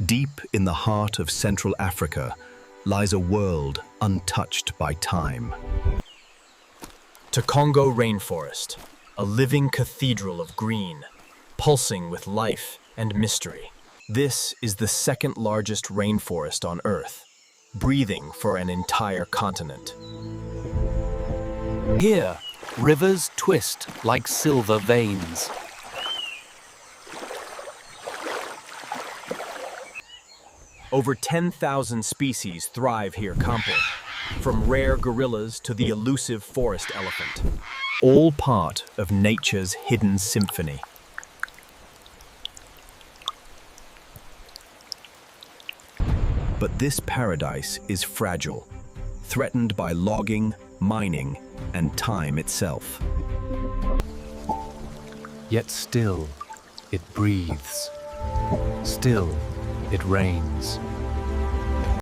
Deep in the heart of Central Africa lies a world untouched by time. To Congo Rainforest, a living cathedral of green, pulsing with life and mystery. This is the second largest rainforest on Earth, breathing for an entire continent. Here, rivers twist like silver veins. Over 10,000 species thrive here, Campo, from rare gorillas to the elusive forest elephant, all part of nature's hidden symphony. But this paradise is fragile, threatened by logging, mining, and time itself. Yet still, it breathes. Still, it rains.